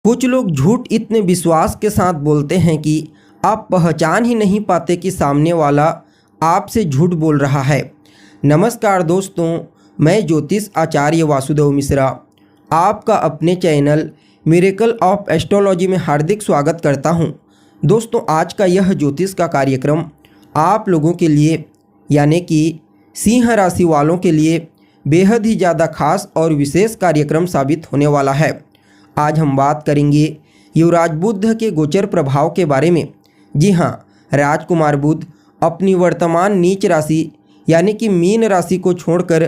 कुछ लोग झूठ इतने विश्वास के साथ बोलते हैं कि आप पहचान ही नहीं पाते कि सामने वाला आपसे झूठ बोल रहा है। नमस्कार दोस्तों, मैं ज्योतिष आचार्य वासुदेव मिश्रा आपका अपने चैनल मिरेकल ऑफ एस्ट्रोलॉजी में हार्दिक स्वागत करता हूं। दोस्तों, आज का यह ज्योतिष का कार्यक्रम आप लोगों के लिए यानी कि सिंह राशि वालों के लिए बेहद ही ज़्यादा खास और विशेष कार्यक्रम साबित होने वाला है। आज हम बात करेंगे युवराज बुध के गोचर प्रभाव के बारे में। जी हाँ, राजकुमार बुध अपनी वर्तमान नीच राशि यानी कि मीन राशि को छोड़कर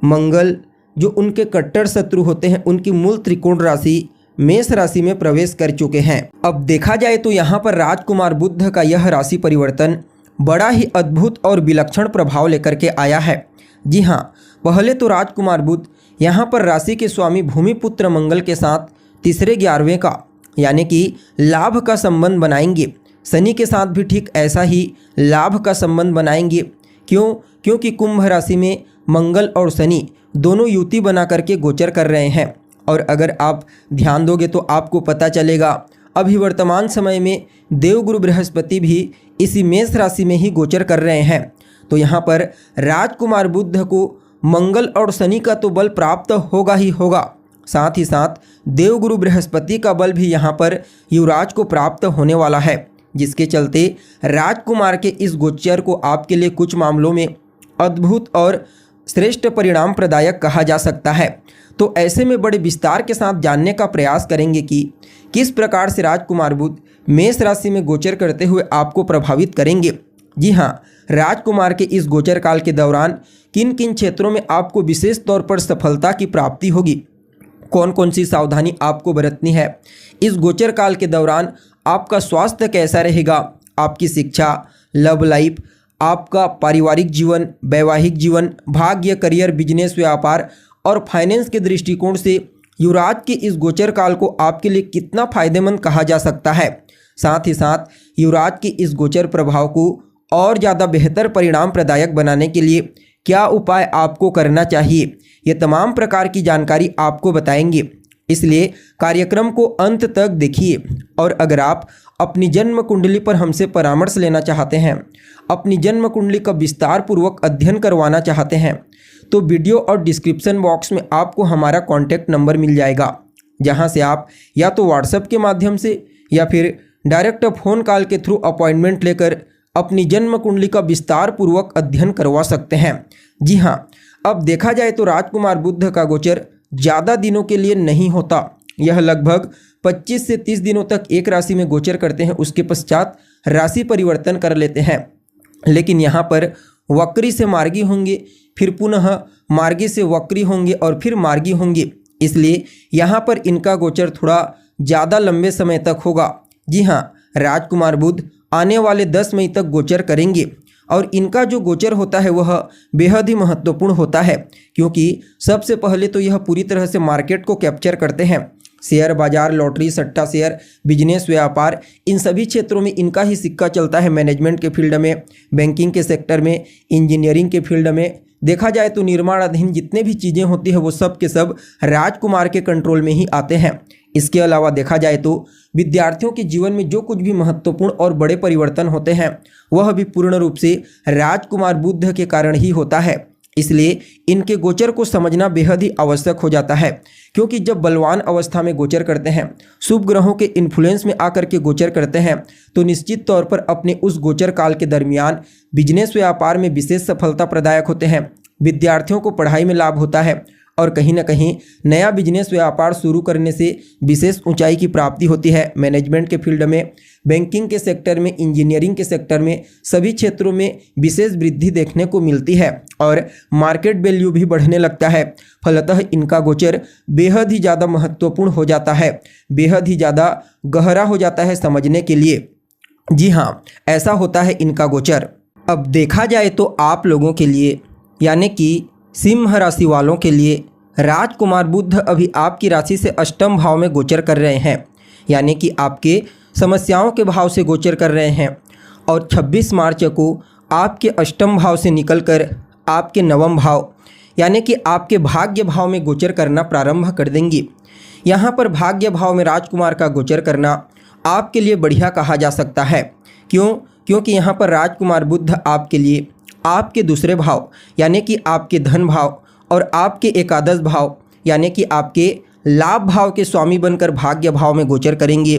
मंगल, जो उनके कट्टर शत्रु होते हैं, उनकी मूल त्रिकोण राशि मेष राशि में प्रवेश कर चुके हैं। अब देखा जाए तो यहाँ पर राजकुमार बुध का यह राशि परिवर्तन बड़ा ही अद्भुत और विलक्षण प्रभाव लेकर के आया है। जी हाँ, पहले तो राजकुमार बुध यहाँ पर राशि के स्वामी भूमिपुत्र मंगल के साथ तीसरे 11वें का यानी कि लाभ का संबंध बनाएंगे। शनि के साथ भी ठीक ऐसा ही लाभ का संबंध बनाएंगे। क्योंकि कुंभ राशि में मंगल और शनि दोनों युति बना करके गोचर कर रहे हैं। और अगर आप ध्यान दोगे तो आपको पता चलेगा अभी वर्तमान समय में देवगुरु बृहस्पति भी इसी मेष राशि में ही गोचर कर रहे हैं। तो यहाँ पर राजकुमार बुध को मंगल और शनि का तो बल प्राप्त होगा ही होगा, साथ ही साथ देवगुरु बृहस्पति का बल भी यहाँ पर युवराज को प्राप्त होने वाला है, जिसके चलते राजकुमार के इस गोचर को आपके लिए कुछ मामलों में अद्भुत और श्रेष्ठ परिणाम प्रदायक कहा जा सकता है। तो ऐसे में बड़े विस्तार के साथ जानने का प्रयास करेंगे कि किस प्रकार से राजकुमार बुध मेष राशि में गोचर करते हुए आपको प्रभावित करेंगे। जी हाँ, राजकुमार के इस गोचर काल के दौरान किन किन क्षेत्रों में आपको विशेष तौर पर सफलता की प्राप्ति होगी, कौन कौन सी सावधानी आपको बरतनी है, इस गोचर काल के दौरान आपका स्वास्थ्य कैसा रहेगा, आपकी शिक्षा, लव लाइफ, आपका पारिवारिक जीवन, वैवाहिक जीवन, भाग्य, करियर, बिजनेस, व्यापार और फाइनेंस के दृष्टिकोण से युवराज के इस गोचर काल को आपके लिए कितना फायदेमंद कहा जा सकता है। साथ ही साथ युवराज के इस गोचर प्रभाव को और ज़्यादा बेहतर परिणाम प्रदायक बनाने के लिए क्या उपाय आपको करना चाहिए, ये तमाम प्रकार की जानकारी आपको बताएंगे। इसलिए कार्यक्रम को अंत तक देखिए। और अगर आप अपनी जन्म कुंडली पर हमसे परामर्श लेना चाहते हैं, अपनी जन्म कुंडली का विस्तार पूर्वक अध्ययन करवाना चाहते हैं, तो वीडियो और डिस्क्रिप्शन बॉक्स में आपको हमारा कॉन्टैक्ट नंबर मिल जाएगा, जहां से आप या तो व्हाट्सएप के माध्यम से या फिर डायरेक्ट फ़ोन कॉल के थ्रू अपॉइंटमेंट लेकर अपनी जन्म कुंडली का विस्तार पूर्वक अध्ययन करवा सकते हैं। जी हाँ, अब देखा जाए तो राजकुमार बुध का गोचर ज़्यादा दिनों के लिए नहीं होता। यह लगभग 25 से 30 दिनों तक एक राशि में गोचर करते हैं, उसके पश्चात राशि परिवर्तन कर लेते हैं। लेकिन यहाँ पर वक्री से मार्गी होंगे, फिर पुनः मार्गी से वक्री होंगे और फिर मार्गी होंगे। इसलिए यहाँ पर इनका गोचर थोड़ा ज़्यादा लंबे समय तक होगा। जी हाँ, राजकुमार बुध आने वाले 10 मई तक गोचर करेंगे और इनका जो गोचर होता है वह बेहद ही महत्वपूर्ण होता है, क्योंकि सबसे पहले तो यह पूरी तरह से मार्केट को कैप्चर करते हैं। शेयर बाजार, लॉटरी, सट्टा शेयर, बिजनेस, व्यापार, इन सभी क्षेत्रों में इनका ही सिक्का चलता है। मैनेजमेंट के फील्ड में, बैंकिंग के सेक्टर में, इंजीनियरिंग के फील्ड में, देखा जाए तो निर्माणाधीन जितने भी चीज़ें होती है वो सब के सब राजकुमार के कंट्रोल में ही आते हैं। इसके अलावा देखा जाए तो विद्यार्थियों के जीवन में जो कुछ भी महत्वपूर्ण और बड़े परिवर्तन होते हैं वह भी पूर्ण रूप से राजकुमार बुध के कारण ही होता है। इसलिए इनके गोचर को समझना बेहद ही आवश्यक हो जाता है, क्योंकि जब बलवान अवस्था में गोचर करते हैं, शुभ ग्रहों के इन्फ्लुएंस में आकर के गोचर करते हैं, तो निश्चित तौर पर अपने उस गोचर काल के दरमियान बिजनेस व्यापार में विशेष सफलता प्रदायक होते हैं। विद्यार्थियों को पढ़ाई में लाभ होता है और कहीं ना कहीं नया बिजनेस व्यापार शुरू करने से विशेष ऊंचाई की प्राप्ति होती है। मैनेजमेंट के फील्ड में, बैंकिंग के सेक्टर में, इंजीनियरिंग के सेक्टर में, सभी क्षेत्रों में विशेष वृद्धि देखने को मिलती है और मार्केट वैल्यू भी बढ़ने लगता है। फलतः इनका गोचर बेहद ही ज़्यादा महत्वपूर्ण हो जाता है, बेहद ही ज़्यादा गहरा हो जाता है समझने के लिए। जी हाँ, ऐसा होता है इनका गोचर। अब देखा जाए तो आप लोगों के लिए यानी कि सिंह राशि वालों के लिए राजकुमार बुध अभी आपकी राशि से अष्टम भाव में गोचर कर रहे हैं, यानी कि आपके समस्याओं के भाव से गोचर कर रहे हैं और 26 मार्च को आपके अष्टम भाव से निकलकर आपके नवम भाव यानी कि आपके भाग्य भाव में गोचर करना प्रारंभ कर देंगी। यहाँ पर भाग्य भाव में राजकुमार का गोचर करना आपके लिए बढ़िया कहा जा सकता है। क्योंकि यहाँ पर राजकुमार बुध आपके लिए आपके दूसरे भाव यानी कि आपके धन भाव और आपके एकादश भाव यानी कि आपके लाभ भाव के स्वामी बनकर भाग्य भाव में गोचर करेंगे।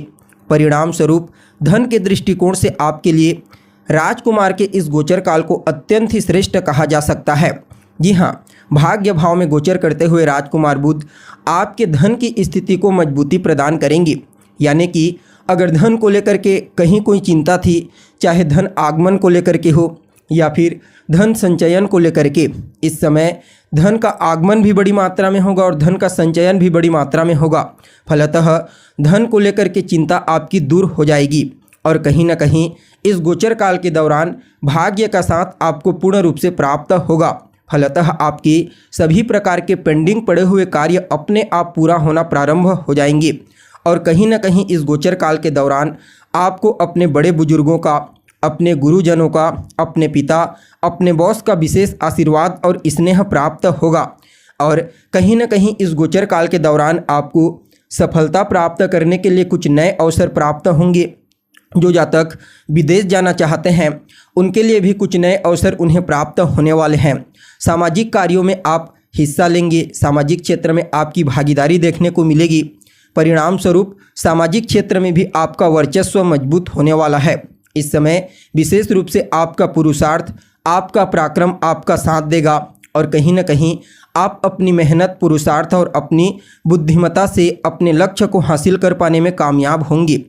परिणाम स्वरूप धन के दृष्टिकोण से आपके लिए राजकुमार के इस गोचर काल को अत्यंत ही श्रेष्ठ कहा जा सकता है। जी हाँ, भाग्य भाव में गोचर करते हुए राजकुमार बुध आपके धन की स्थिति को मजबूती प्रदान करेंगे। यानी कि अगर धन को लेकर के कहीं कोई चिंता थी, चाहे धन आगमन को लेकर के हो या फिर धन संचयन को लेकर के, इस समय धन का आगमन भी बड़ी मात्रा में होगा और धन का संचयन भी बड़ी मात्रा में होगा। फलतः धन को लेकर के चिंता आपकी दूर हो जाएगी और कहीं ना कहीं इस गोचर काल के दौरान भाग्य का साथ आपको पूर्ण रूप से प्राप्त होगा। फलतः आपके सभी प्रकार के पेंडिंग पड़े हुए कार्य अपने आप पूरा होना प्रारंभ हो जाएंगे और कहीं ना कहीं इस गोचर काल के दौरान आपको अपने बड़े बुजुर्गों का, अपने गुरुजनों का, अपने पिता, अपने बॉस का विशेष आशीर्वाद और स्नेह प्राप्त होगा। और कहीं ना कहीं इस गोचर काल के दौरान आपको सफलता प्राप्त करने के लिए कुछ नए अवसर प्राप्त होंगे। जो जातक विदेश जाना चाहते हैं उनके लिए भी कुछ नए अवसर उन्हें प्राप्त होने वाले हैं। सामाजिक कार्यों में आप हिस्सा लेंगे, सामाजिक क्षेत्र में आपकी भागीदारी देखने को मिलेगी। परिणाम स्वरूप सामाजिक क्षेत्र में भी आपका वर्चस्व मजबूत होने वाला है। इस समय विशेष रूप से आपका पुरुषार्थ, आपका पराक्रम आपका साथ देगा और कहीं ना कहीं आप अपनी मेहनत, पुरुषार्थ और अपनी बुद्धिमत्ता से अपने लक्ष्य को हासिल कर पाने में कामयाब होंगे।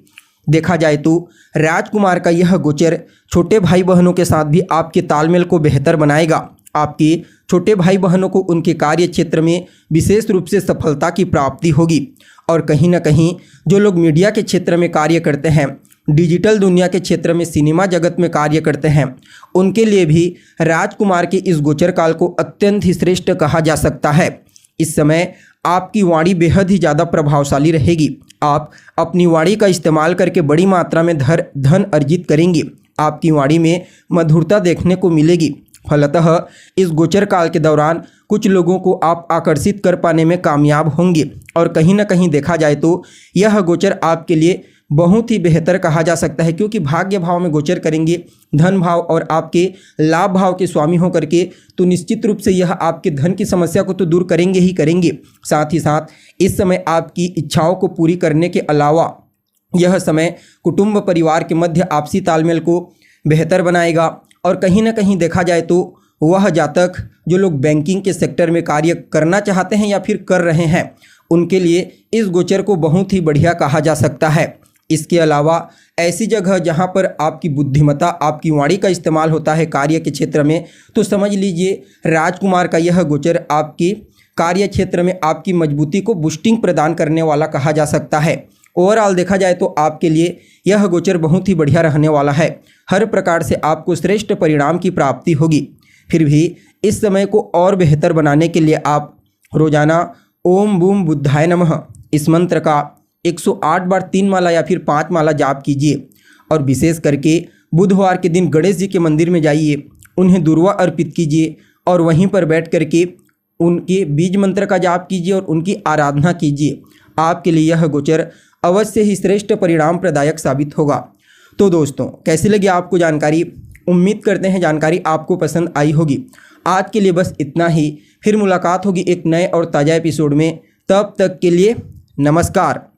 देखा जाए तो राजकुमार का यह गोचर छोटे भाई बहनों के साथ भी आपके तालमेल को बेहतर बनाएगा। आपके छोटे भाई बहनों को उनके कार्य क्षेत्र में विशेष रूप से सफलता की प्राप्ति होगी और कहीं ना कहीं जो लोग मीडिया के क्षेत्र में कार्य करते हैं, डिजिटल दुनिया के क्षेत्र में, सिनेमा जगत में कार्य करते हैं, उनके लिए भी राजकुमार के इस गोचर काल को अत्यंत ही श्रेष्ठ कहा जा सकता है। इस समय आपकी वाणी बेहद ही ज़्यादा प्रभावशाली रहेगी। आप अपनी वाणी का इस्तेमाल करके बड़ी मात्रा में धन अर्जित करेंगे। आपकी वाणी में मधुरता देखने को मिलेगी। फलतः इस गोचर काल के दौरान कुछ लोगों को आप आकर्षित कर पाने में कामयाब होंगे और कहीं ना कहीं देखा जाए तो यह गोचर आपके लिए बहुत ही बेहतर कहा जा सकता है, क्योंकि भाग्य भाव में गोचर करेंगे धन भाव और आपके लाभ भाव के स्वामी होकर के, तो निश्चित रूप से यह आपके धन की समस्या को तो दूर करेंगे ही करेंगे। साथ ही साथ इस समय आपकी इच्छाओं को पूरी करने के अलावा यह समय कुटुंब परिवार के मध्य आपसी तालमेल को बेहतर बनाएगा और कहीं ना कहीं देखा जाए तो वह जातक जो लोग बैंकिंग के सेक्टर में कार्य करना चाहते हैं या फिर कर रहे हैं, उनके लिए इस गोचर को बहुत ही बढ़िया कहा जा सकता है। इसके अलावा ऐसी जगह जहां पर आपकी बुद्धिमत्ता, आपकी वाणी का इस्तेमाल होता है कार्य के क्षेत्र में, तो समझ लीजिए राजकुमार का यह गोचर आपकी कार्य क्षेत्र में आपकी मजबूती को बूस्टिंग प्रदान करने वाला कहा जा सकता है। ओवरऑल देखा जाए तो आपके लिए यह गोचर बहुत ही बढ़िया रहने वाला है। हर प्रकार से आपको श्रेष्ठ परिणाम की प्राप्ति होगी। फिर भी इस समय को और बेहतर बनाने के लिए आप रोजाना ओम बूम बुद्धाय नमः इस मंत्र का 108 बार 3 माला या फिर 5 माला जाप कीजिए और विशेष करके बुधवार के दिन गणेश जी के मंदिर में जाइए, उन्हें दुर्वा अर्पित कीजिए और वहीं पर बैठ करके उनके बीज मंत्र का जाप कीजिए और उनकी आराधना कीजिए। आपके लिए यह गोचर अवश्य ही श्रेष्ठ परिणाम प्रदायक साबित होगा। तो दोस्तों, कैसी लगी आपको जानकारी? उम्मीद करते हैं जानकारी आपको पसंद आई होगी। आज के लिए बस इतना ही। फिर मुलाकात होगी एक नए और ताज़ा एपिसोड में। तब तक के लिए नमस्कार।